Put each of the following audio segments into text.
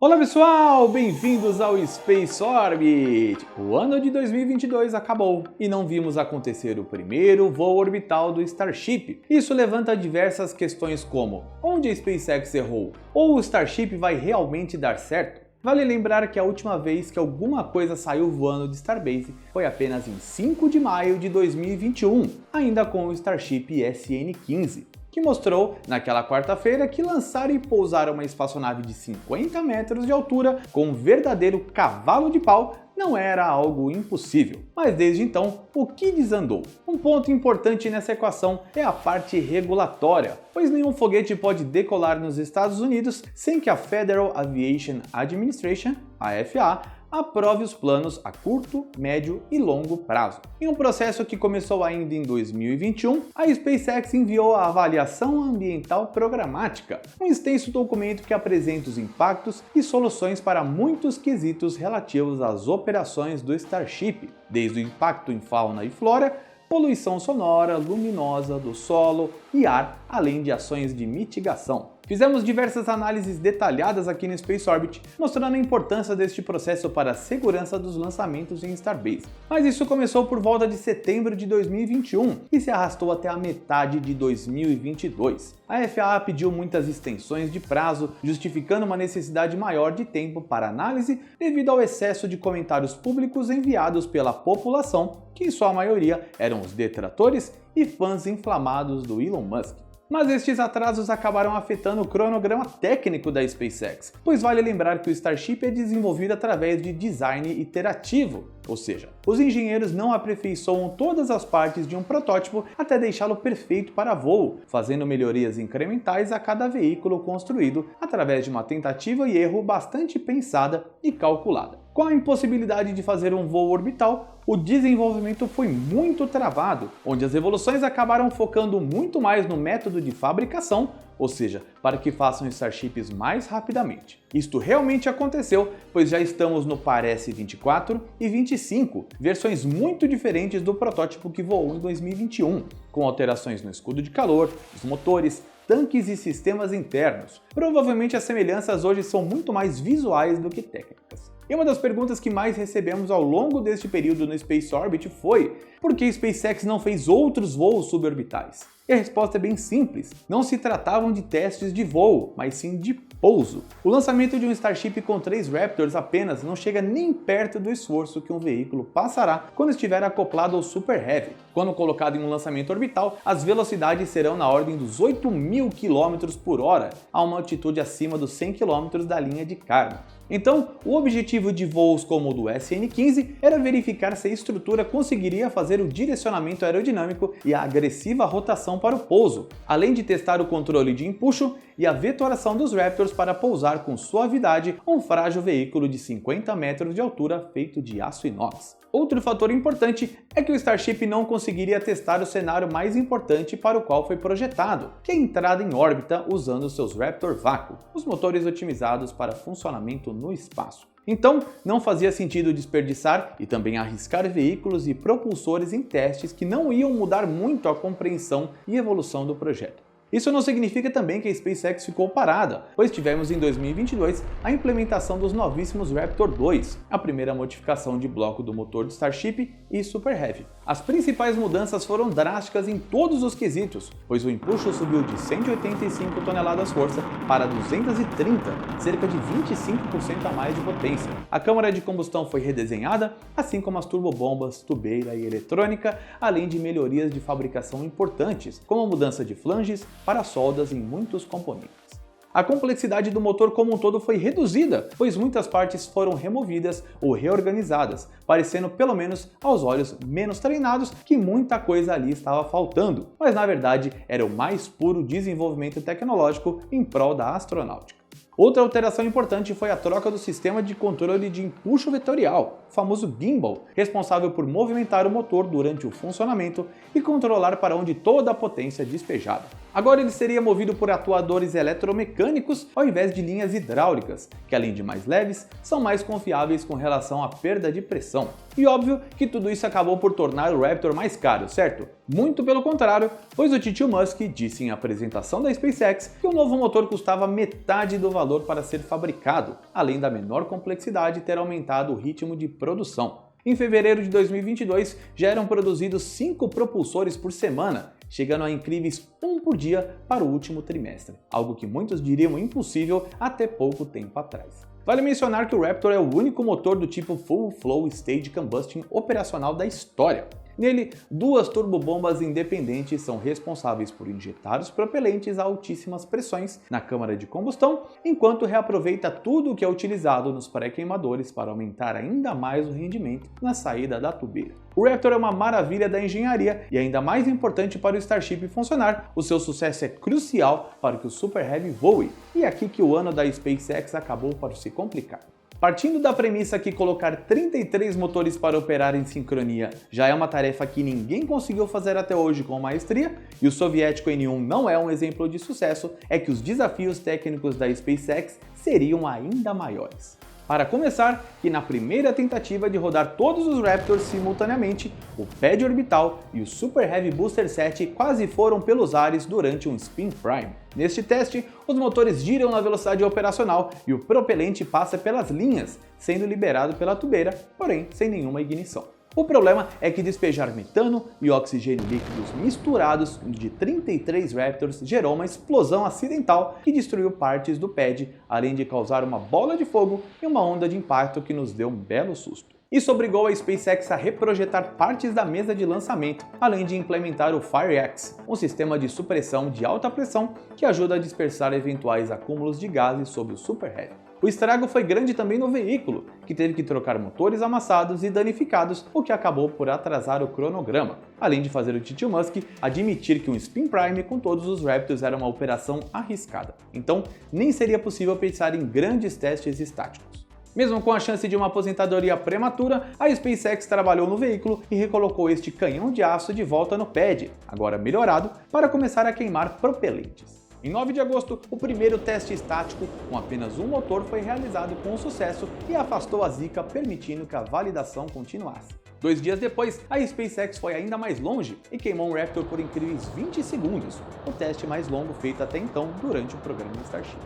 Olá pessoal, bem-vindos ao Space Orbit! O ano de 2022 acabou e não vimos acontecer o primeiro voo orbital do Starship. Isso levanta diversas questões como: onde a SpaceX errou? Ou o Starship vai realmente dar certo? Vale lembrar que a última vez que alguma coisa saiu voando de Starbase foi apenas em 5 de maio de 2021, ainda com o Starship SN-15. Que mostrou, naquela quarta-feira, que lançar e pousar uma espaçonave de 50 metros de altura com um verdadeiro cavalo de pau não era algo impossível. Mas desde então, o que desandou? Um ponto importante nessa equação é a parte regulatória, pois nenhum foguete pode decolar nos Estados Unidos sem que a Federal Aviation Administration, a FAA, aprove os planos a curto, médio e longo prazo. Em um processo que começou ainda em 2021, a SpaceX enviou a Avaliação Ambiental Programática, um extenso documento que apresenta os impactos e soluções para muitos quesitos relativos às operações do Starship, desde o impacto em fauna e flora, poluição sonora, luminosa do solo e ar, além de ações de mitigação. Fizemos diversas análises detalhadas aqui no Space Orbit, mostrando a importância deste processo para a segurança dos lançamentos em Starbase. Mas isso começou por volta de setembro de 2021 e se arrastou até a metade de 2022. A FAA pediu muitas extensões de prazo, justificando uma necessidade maior de tempo para análise devido ao excesso de comentários públicos enviados pela população, que em sua maioria eram os detratores e fãs inflamados do Elon Musk. Mas estes atrasos acabaram afetando o cronograma técnico da SpaceX, pois vale lembrar que o Starship é desenvolvido através de design iterativo, ou seja, os engenheiros não aperfeiçoam todas as partes de um protótipo até deixá-lo perfeito para voo, fazendo melhorias incrementais a cada veículo construído através de uma tentativa e erro bastante pensada e calculada. Com a impossibilidade de fazer um voo orbital, o desenvolvimento foi muito travado, onde as evoluções acabaram focando muito mais no método de fabricação, ou seja, para que façam Starships mais rapidamente. Isto realmente aconteceu, pois já estamos no Parece 24 e 25, versões muito diferentes do protótipo que voou em 2021, com alterações no escudo de calor, os motores, tanques e sistemas internos. Provavelmente as semelhanças hoje são muito mais visuais do que técnicas. E uma das perguntas que mais recebemos ao longo deste período no Space Orbit foi: por que a SpaceX não fez outros voos suborbitais? E a resposta é bem simples, não se tratavam de testes de voo, mas sim de pouso. O lançamento de um Starship com 3 Raptors apenas não chega nem perto do esforço que um veículo passará quando estiver acoplado ao Super Heavy. Quando colocado em um lançamento orbital, as velocidades serão na ordem dos 8.000 km por hora, a uma altitude acima dos 100 km da linha de carga. Então, o objetivo de voos como o do SN-15 era verificar se a estrutura conseguiria fazer o direcionamento aerodinâmico e a agressiva rotação para o pouso, além de testar o controle de empuxo e a vetoração dos Raptors para pousar com suavidade um frágil veículo de 50 metros de altura feito de aço inox. Outro fator importante é que o Starship não conseguiria testar o cenário mais importante para o qual foi projetado, que é a entrada em órbita usando seus Raptor vácuo, os motores otimizados para funcionamento no espaço. Então, não fazia sentido desperdiçar e também arriscar veículos e propulsores em testes que não iam mudar muito a compreensão e evolução do projeto. Isso não significa também que a SpaceX ficou parada, pois tivemos em 2022 a implementação dos novíssimos Raptor 2, a primeira modificação de bloco do motor do Starship e Super Heavy. As principais mudanças foram drásticas em todos os quesitos, pois o empuxo subiu de 185 toneladas-força para 230, cerca de 25% a mais de potência. A câmara de combustão foi redesenhada, assim como as turbobombas, tubeira e eletrônica, além de melhorias de fabricação importantes, como a mudança de flanges, para soldas em muitos componentes. A complexidade do motor como um todo foi reduzida, pois muitas partes foram removidas ou reorganizadas, parecendo pelo menos aos olhos menos treinados que muita coisa ali estava faltando, mas na verdade era o mais puro desenvolvimento tecnológico em prol da astronáutica. Outra alteração importante foi a troca do sistema de controle de empuxo vetorial, o famoso gimbal, responsável por movimentar o motor durante o funcionamento e controlar para onde toda a potência é despejada. Agora ele seria movido por atuadores eletromecânicos ao invés de linhas hidráulicas, que além de mais leves, são mais confiáveis com relação à perda de pressão. E óbvio que tudo isso acabou por tornar o Raptor mais caro, certo? Muito pelo contrário, pois o tio Musk disse em apresentação da SpaceX que o novo motor custava metade do valor para ser fabricado, além da menor complexidade ter aumentado o ritmo de produção. Em fevereiro de 2022, já eram produzidos 5 propulsores por semana, chegando a incríveis 1 por dia para o último trimestre, algo que muitos diriam impossível até pouco tempo atrás. Vale mencionar que o Raptor é o único motor do tipo Full Flow Stage Combustion operacional da história. Nele, 2 turbobombas independentes são responsáveis por injetar os propelentes a altíssimas pressões na câmara de combustão, enquanto reaproveita tudo o que é utilizado nos pré-queimadores para aumentar ainda mais o rendimento na saída da tubeira. O Raptor é uma maravilha da engenharia e ainda mais importante para o Starship funcionar, o seu sucesso é crucial para que o Super Heavy voe, e é aqui que o ano da SpaceX acabou por se complicar. Partindo da premissa que colocar 33 motores para operar em sincronia já é uma tarefa que ninguém conseguiu fazer até hoje com maestria, e o soviético N1 não é um exemplo de sucesso, é que os desafios técnicos da SpaceX seriam ainda maiores. Para começar, que na primeira tentativa de rodar todos os Raptors simultaneamente, o pad orbital e o Super Heavy Booster 7 quase foram pelos ares durante um spin prime. Neste teste, os motores giram na velocidade operacional e o propelente passa pelas linhas, sendo liberado pela tubeira, porém sem nenhuma ignição. O problema é que despejar metano e oxigênio líquidos misturados de 33 Raptors gerou uma explosão acidental que destruiu partes do pad, além de causar uma bola de fogo e uma onda de impacto que nos deu um belo susto. Isso obrigou a SpaceX a reprojetar partes da mesa de lançamento, além de implementar o FireX, um sistema de supressão de alta pressão que ajuda a dispersar eventuais acúmulos de gases sobre o Super Heavy. O estrago foi grande também no veículo, que teve que trocar motores amassados e danificados, o que acabou por atrasar o cronograma, além de fazer o tio Musk admitir que um spin prime com todos os Raptors era uma operação arriscada. Então, nem seria possível pensar em grandes testes estáticos. Mesmo com a chance de uma aposentadoria prematura, a SpaceX trabalhou no veículo e recolocou este canhão de aço de volta no pad, agora melhorado, para começar a queimar propelentes. Em 9 de agosto, o primeiro teste estático com apenas um motor foi realizado com sucesso e afastou a zica, permitindo que a validação continuasse. 2 dias depois, a SpaceX foi ainda mais longe e queimou um Raptor por incríveis 20 segundos, o teste mais longo feito até então durante o programa Starship.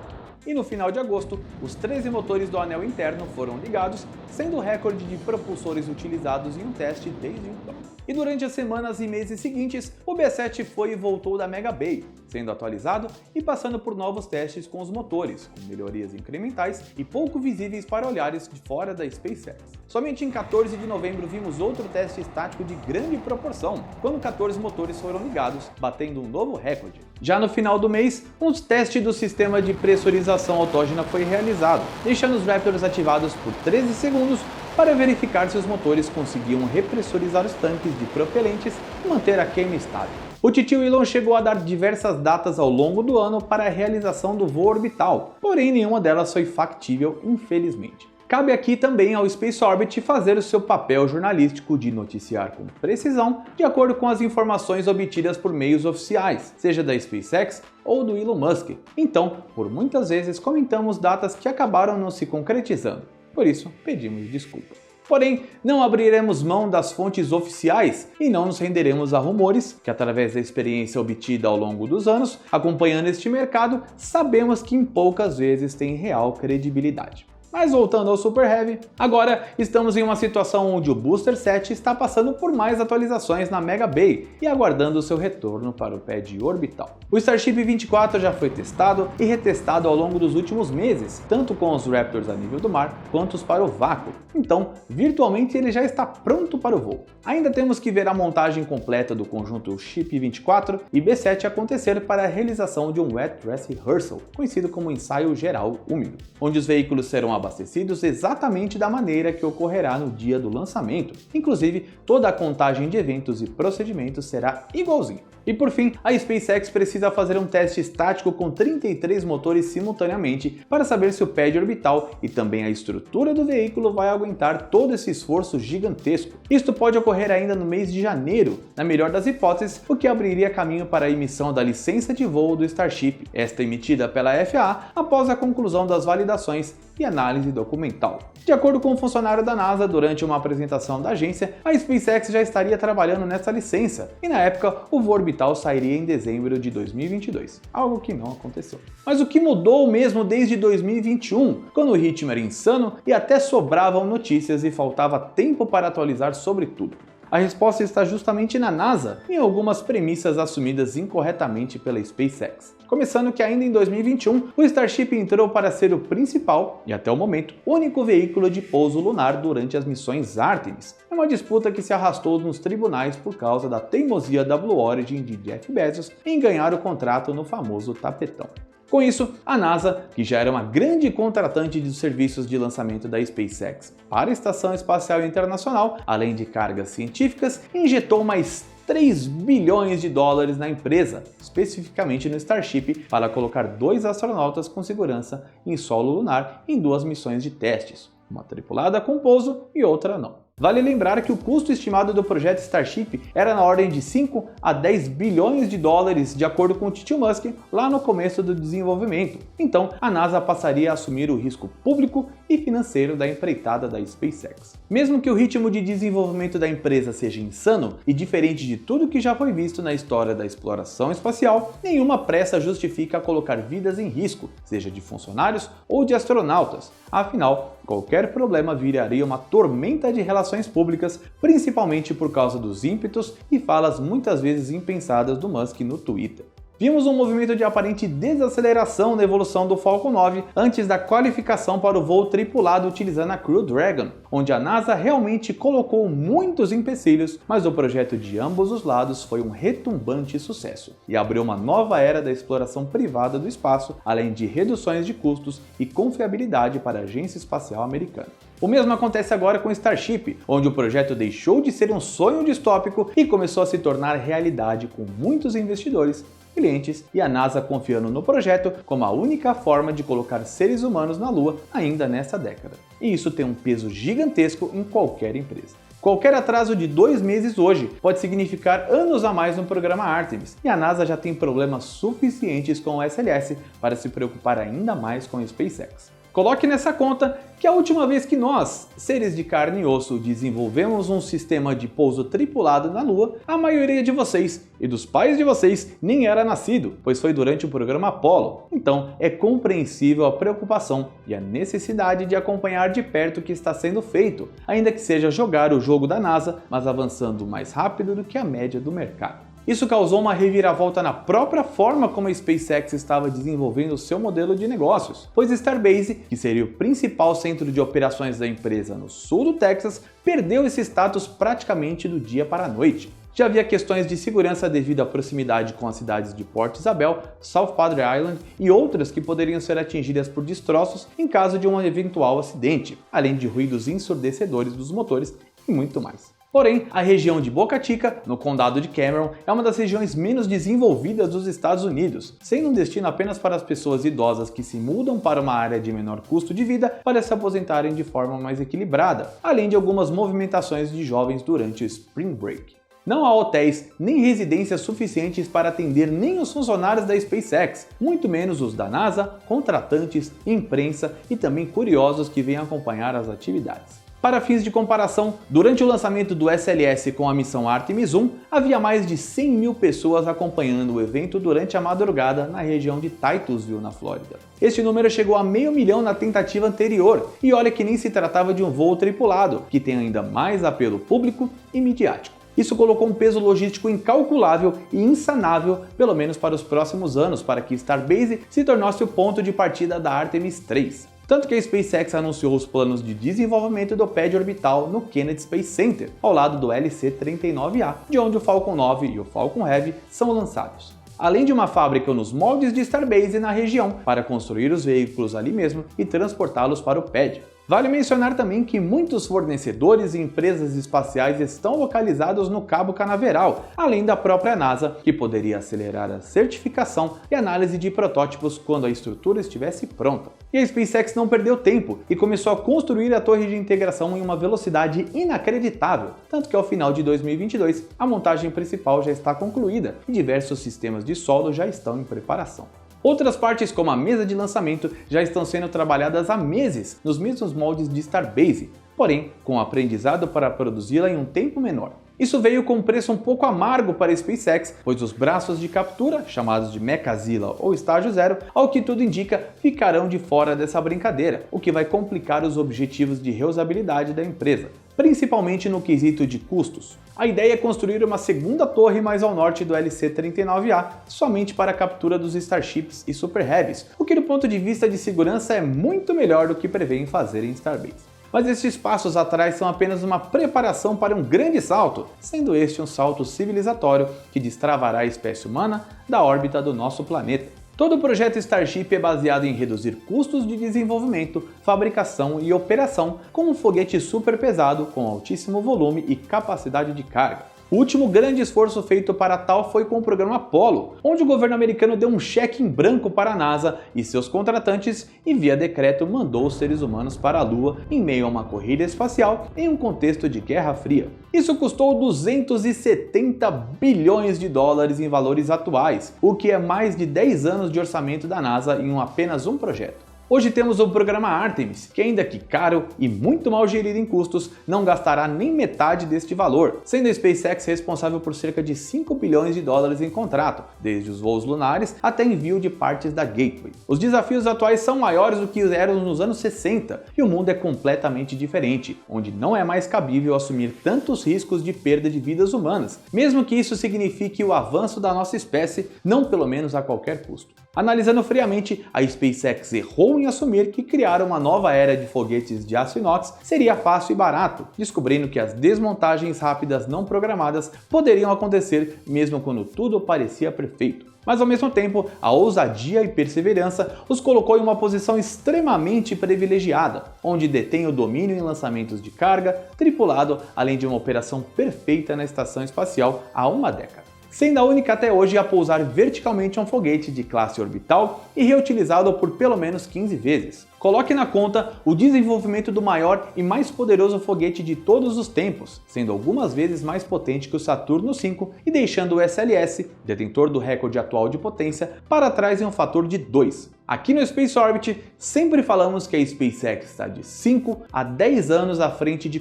E no final de agosto, os 13 motores do anel interno foram ligados, sendo o recorde de propulsores utilizados em um teste desde então. E durante as semanas e meses seguintes, o B7 foi e voltou da Mega Bay, sendo atualizado e passando por novos testes com os motores, com melhorias incrementais e pouco visíveis para olhares de fora da SpaceX. Somente em 14 de novembro vimos outro teste estático de grande proporção, quando 14 motores foram ligados, batendo um novo recorde. Já no final do mês, um teste do sistema de pressurização autógena foi realizado, deixando os Raptors ativados por 13 segundos para verificar se os motores conseguiam repressurizar os tanques de propelentes e manter a queima estável. O tio Elon chegou a dar diversas datas ao longo do ano para a realização do voo orbital, porém nenhuma delas foi factível, infelizmente. Cabe aqui também ao Space Orbit fazer o seu papel jornalístico de noticiar com precisão, de acordo com as informações obtidas por meios oficiais, seja da SpaceX ou do Elon Musk. Então, por muitas vezes comentamos datas que acabaram não se concretizando. Por isso, pedimos desculpas. Porém, não abriremos mão das fontes oficiais e não nos renderemos a rumores que, através da experiência obtida ao longo dos anos, acompanhando este mercado, sabemos que em poucas vezes tem real credibilidade. Mas voltando ao Super Heavy, agora estamos em uma situação onde o Booster 7 está passando por mais atualizações na Mega Bay e aguardando seu retorno para o pad orbital. O Starship 24 já foi testado e retestado ao longo dos últimos meses, tanto com os Raptors a nível do mar quanto os para o vácuo, então virtualmente ele já está pronto para o voo. Ainda temos que ver a montagem completa do conjunto Ship 24 e B7 acontecer para a realização de um Wet Dress Rehearsal, conhecido como ensaio geral úmido, onde os veículos serão abastecidos exatamente da maneira que ocorrerá no dia do lançamento. Inclusive, toda a contagem de eventos e procedimentos será igualzinho. E por fim, a SpaceX precisa fazer um teste estático com 33 motores simultaneamente para saber se o pad orbital e também a estrutura do veículo vai aguentar todo esse esforço gigantesco. Isto pode ocorrer ainda no mês de janeiro, na melhor das hipóteses, o que abriria caminho para a emissão da licença de voo do Starship, esta emitida pela FAA após a conclusão das validações e análise documental. De acordo com um funcionário da NASA, durante uma apresentação da agência, a SpaceX já estaria trabalhando nessa licença, e na época o voo orbital sairia em dezembro de 2022, algo que não aconteceu. Mas o que mudou mesmo desde 2021, quando o ritmo era insano e até sobravam notícias e faltava tempo para atualizar sobre tudo? A resposta está justamente na NASA, em algumas premissas assumidas incorretamente pela SpaceX. Começando que ainda em 2021, o Starship entrou para ser o principal, e até o momento, único veículo de pouso lunar durante as missões Artemis. É uma disputa que se arrastou nos tribunais por causa da teimosia da Blue Origin de Jeff Bezos em ganhar o contrato no famoso tapetão. Com isso, a NASA, que já era uma grande contratante dos serviços de lançamento da SpaceX para a Estação Espacial Internacional, além de cargas científicas, injetou mais 3 bilhões de dólares na empresa, especificamente no Starship, para colocar 2 astronautas com segurança em solo lunar em 2 missões de testes, uma tripulada com pouso e outra não. Vale lembrar que o custo estimado do projeto Starship era na ordem de 5 a 10 bilhões de dólares, de acordo com o Tio Musk, lá no começo do desenvolvimento. Então, a NASA passaria a assumir o risco público e financeiro da empreitada da SpaceX. Mesmo que o ritmo de desenvolvimento da empresa seja insano e diferente de tudo que já foi visto na história da exploração espacial, nenhuma pressa justifica colocar vidas em risco, seja de funcionários ou de astronautas. Afinal, qualquer problema viraria uma tormenta de relações públicas, principalmente por causa dos ímpetos e falas muitas vezes impensadas do Musk no Twitter. Vimos um movimento de aparente desaceleração na evolução do Falcon 9 antes da qualificação para o voo tripulado utilizando a Crew Dragon, onde a NASA realmente colocou muitos empecilhos, mas o projeto de ambos os lados foi um retumbante sucesso e abriu uma nova era da exploração privada do espaço, além de reduções de custos e confiabilidade para a Agência Espacial Americana. O mesmo acontece agora com Starship, onde o projeto deixou de ser um sonho distópico e começou a se tornar realidade com muitos investidores, clientes e a NASA confiando no projeto como a única forma de colocar seres humanos na Lua ainda nesta década. E isso tem um peso gigantesco em qualquer empresa. Qualquer atraso de 2 meses hoje pode significar anos a mais no programa Artemis, e a NASA já tem problemas suficientes com o SLS para se preocupar ainda mais com a SpaceX. Coloque nessa conta que a última vez que nós, seres de carne e osso, desenvolvemos um sistema de pouso tripulado na Lua, a maioria de vocês e dos pais de vocês nem era nascido, pois foi durante o programa Apollo. Então é compreensível a preocupação e a necessidade de acompanhar de perto o que está sendo feito, ainda que seja jogar o jogo da NASA, mas avançando mais rápido do que a média do mercado. Isso causou uma reviravolta na própria forma como a SpaceX estava desenvolvendo o seu modelo de negócios, pois Starbase, que seria o principal centro de operações da empresa no sul do Texas, perdeu esse status praticamente do dia para a noite. Já havia questões de segurança devido à proximidade com as cidades de Port Isabel, South Padre Island e outras que poderiam ser atingidas por destroços em caso de um eventual acidente, além de ruídos ensurdecedores dos motores e muito mais. Porém, a região de Boca Chica, no condado de Cameron, é uma das regiões menos desenvolvidas dos Estados Unidos, sendo um destino apenas para as pessoas idosas que se mudam para uma área de menor custo de vida para se aposentarem de forma mais equilibrada, além de algumas movimentações de jovens durante o Spring Break. Não há hotéis nem residências suficientes para atender nem os funcionários da SpaceX, muito menos os da NASA, contratantes, imprensa e também curiosos que vêm acompanhar as atividades. Para fins de comparação, durante o lançamento do SLS com a missão Artemis 1, havia mais de 100 mil pessoas acompanhando o evento durante a madrugada na região de Titusville, na Flórida. Este número chegou a 500 mil na tentativa anterior, e olha que nem se tratava de um voo tripulado, que tem ainda mais apelo público e midiático. Isso colocou um peso logístico incalculável e insanável, pelo menos para os próximos anos, para que Starbase se tornasse o ponto de partida da Artemis 3. Tanto que a SpaceX anunciou os planos de desenvolvimento do pad orbital no Kennedy Space Center, ao lado do LC-39A, de onde o Falcon 9 e o Falcon Heavy são lançados. além de uma fábrica nos moldes de Starbase na região para construir os veículos ali mesmo e transportá-los para o pad. Vale mencionar também que muitos fornecedores e empresas espaciais estão localizados no Cabo Canaveral, além da própria NASA, que poderia acelerar a certificação e análise de protótipos quando a estrutura estivesse pronta. E a SpaceX não perdeu tempo e começou a construir a torre de integração em uma velocidade inacreditável, tanto que ao final de 2022 a montagem principal já está concluída e diversos sistemas de solo já estão em preparação. Outras partes, como a mesa de lançamento, já estão sendo trabalhadas há meses nos mesmos moldes de Starbase, porém com aprendizado para produzi-la em um tempo menor. Isso veio com um preço um pouco amargo para a SpaceX, pois os braços de captura, chamados de Mechazilla ou Estágio Zero, ao que tudo indica, ficarão de fora dessa brincadeira, o que vai complicar os objetivos de reusabilidade da empresa, principalmente no quesito de custos. A ideia é construir uma segunda torre mais ao norte do LC-39A, somente para a captura dos Starships e Super Heavies, o que do ponto de vista de segurança é muito melhor do que prevêem fazer em Starbase. Mas esses passos atrás são apenas uma preparação para um grande salto, sendo este um salto civilizatório que destravará a espécie humana da órbita do nosso planeta. Todo o projeto Starship é baseado em reduzir custos de desenvolvimento, fabricação e operação com um foguete super pesado com altíssimo volume e capacidade de carga. O último grande esforço feito para tal foi com o programa Apollo, onde o governo americano deu um cheque em branco para a NASA e seus contratantes e via decreto mandou os seres humanos para a Lua em meio a uma corrida espacial em um contexto de Guerra Fria. Isso custou 270 bilhões de dólares em valores atuais, o que é mais de 10 anos de orçamento da NASA em apenas um projeto. Hoje temos o programa Artemis, que ainda que caro e muito mal gerido em custos, não gastará nem metade deste valor, sendo a SpaceX responsável por cerca de 5 bilhões de dólares em contrato, desde os voos lunares até envio de partes da Gateway. Os desafios atuais são maiores do que eram nos anos 60 e o mundo é completamente diferente, onde não é mais cabível assumir tantos riscos de perda de vidas humanas, mesmo que isso signifique o avanço da nossa espécie, não pelo menos a qualquer custo. Analisando friamente, a SpaceX errou em assumir que criar uma nova era de foguetes de aço inox seria fácil e barato, descobrindo que as desmontagens rápidas não programadas poderiam acontecer mesmo quando tudo parecia perfeito. Mas ao mesmo tempo, a ousadia e perseverança os colocou em uma posição extremamente privilegiada, onde detém o domínio em lançamentos de carga, tripulado, além de uma operação perfeita na estação espacial há uma década, sendo a única até hoje a pousar verticalmente um foguete de classe orbital e reutilizá-lo por pelo menos 15 vezes. Coloque na conta o desenvolvimento do maior e mais poderoso foguete de todos os tempos, sendo algumas vezes mais potente que o Saturno V e deixando o SLS, detentor do recorde atual de potência, para trás em um fator de 2. Aqui no Space Orbit, sempre falamos que a SpaceX está de 5 a 10 anos à frente de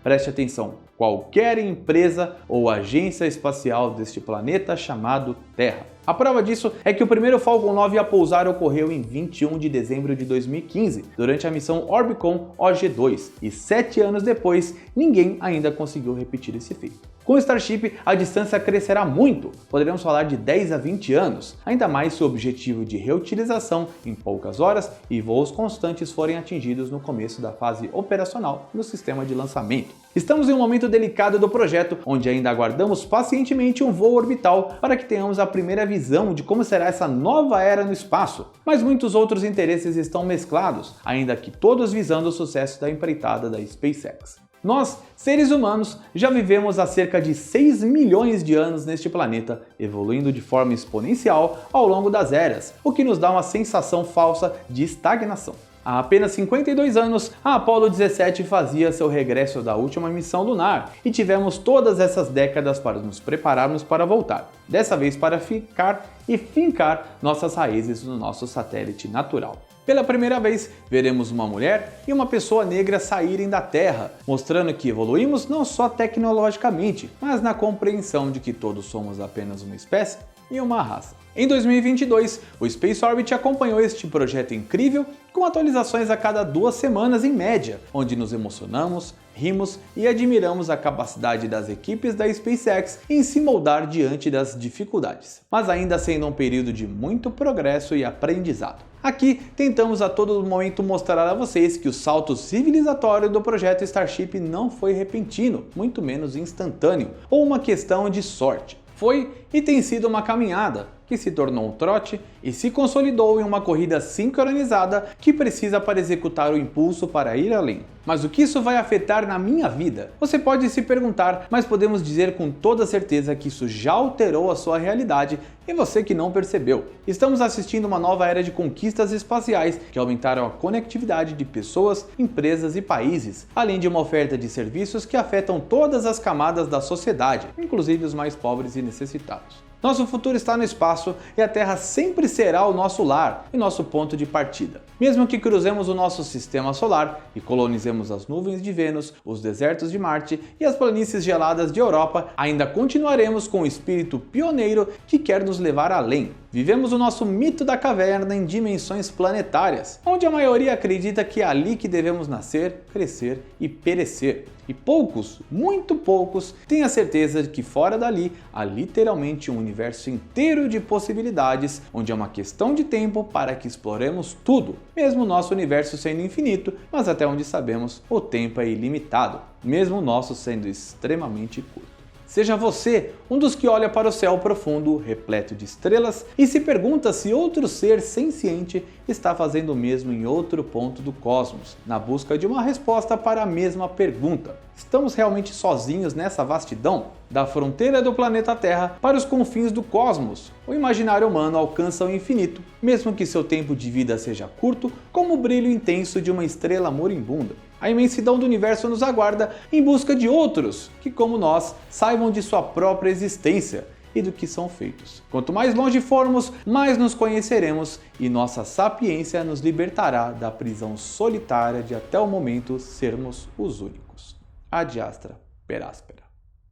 preste atenção, qualquer empresa ou agência espacial deste planeta chamado Terra. A prova disso é que o primeiro Falcon 9 a pousar ocorreu em 21 de dezembro de 2015, durante a missão Orbicon OG-2, e 7 anos depois, ninguém ainda conseguiu repetir esse feito. Com o Starship, a distância crescerá muito, poderemos falar de 10 a 20 anos, ainda mais se o objetivo de reutilização em poucas horas e voos constantes forem atingidos no começo da fase operacional no sistema de lançamento. Estamos em um momento delicado do projeto, onde ainda aguardamos pacientemente um voo orbital para que tenhamos a primeira visão de como será essa nova era no espaço, mas muitos outros interesses estão mesclados, ainda que todos visando o sucesso da empreitada da SpaceX. Nós, seres humanos, já vivemos há cerca de 6 milhões de anos neste planeta, evoluindo de forma exponencial ao longo das eras, o que nos dá uma sensação falsa de estagnação. Há apenas 52 anos, a Apollo 17 fazia seu regresso da última missão lunar e tivemos todas essas décadas para nos prepararmos para voltar, dessa vez para ficar e fincar nossas raízes no nosso satélite natural. Pela primeira vez, veremos uma mulher e uma pessoa negra saírem da Terra, mostrando que evoluímos não só tecnologicamente, mas na compreensão de que todos somos apenas uma espécie e uma raça. Em 2022, o Space Orbit acompanhou este projeto incrível com atualizações a cada 2 semanas em média, onde nos emocionamos, rimos e admiramos a capacidade das equipes da SpaceX em se moldar diante das dificuldades, mas ainda sendo um período de muito progresso e aprendizado. Aqui tentamos a todo momento mostrar a vocês que o salto civilizatório do projeto Starship não foi repentino, muito menos instantâneo, ou uma questão de sorte. Foi e tem sido uma caminhada, que se tornou um trote e se consolidou em uma corrida sincronizada que precisa para executar o impulso para ir além. Mas o que isso vai afetar na minha vida? Você pode se perguntar, mas podemos dizer com toda certeza que isso já alterou a sua realidade e você que não percebeu. Estamos assistindo uma nova era de conquistas espaciais que aumentaram a conectividade de pessoas, empresas e países, além de uma oferta de serviços que afetam todas as camadas da sociedade, inclusive os mais pobres e necessitados. Nosso futuro está no espaço e a Terra sempre será o nosso lar e nosso ponto de partida. Mesmo que cruzemos o nosso sistema solar e colonizemos as nuvens de Vênus, os desertos de Marte e as planícies geladas de Europa, ainda continuaremos com o espírito pioneiro que quer nos levar além. Vivemos o nosso mito da caverna em dimensões planetárias, onde a maioria acredita que é ali que devemos nascer, crescer e perecer. E poucos, muito poucos, têm a certeza de que fora dali há literalmente um universo inteiro de possibilidades, onde é uma questão de tempo para que exploremos tudo, mesmo o nosso universo sendo infinito, mas até onde sabemos o tempo é ilimitado, mesmo o nosso sendo extremamente curto. Seja você um dos que olha para o céu profundo, repleto de estrelas, e se pergunta se outro ser senciente está fazendo o mesmo em outro ponto do cosmos, na busca de uma resposta para a mesma pergunta. Estamos realmente sozinhos nessa vastidão? Da fronteira do planeta Terra para os confins do cosmos, o imaginário humano alcança o infinito, mesmo que seu tempo de vida seja curto, como o brilho intenso de uma estrela moribunda. A imensidão do universo nos aguarda em busca de outros que, como nós, saibam de sua própria existência e do que são feitos. Quanto mais longe formos, mais nos conheceremos e nossa sapiência nos libertará da prisão solitária de até o momento sermos os únicos. Ad astra per aspera.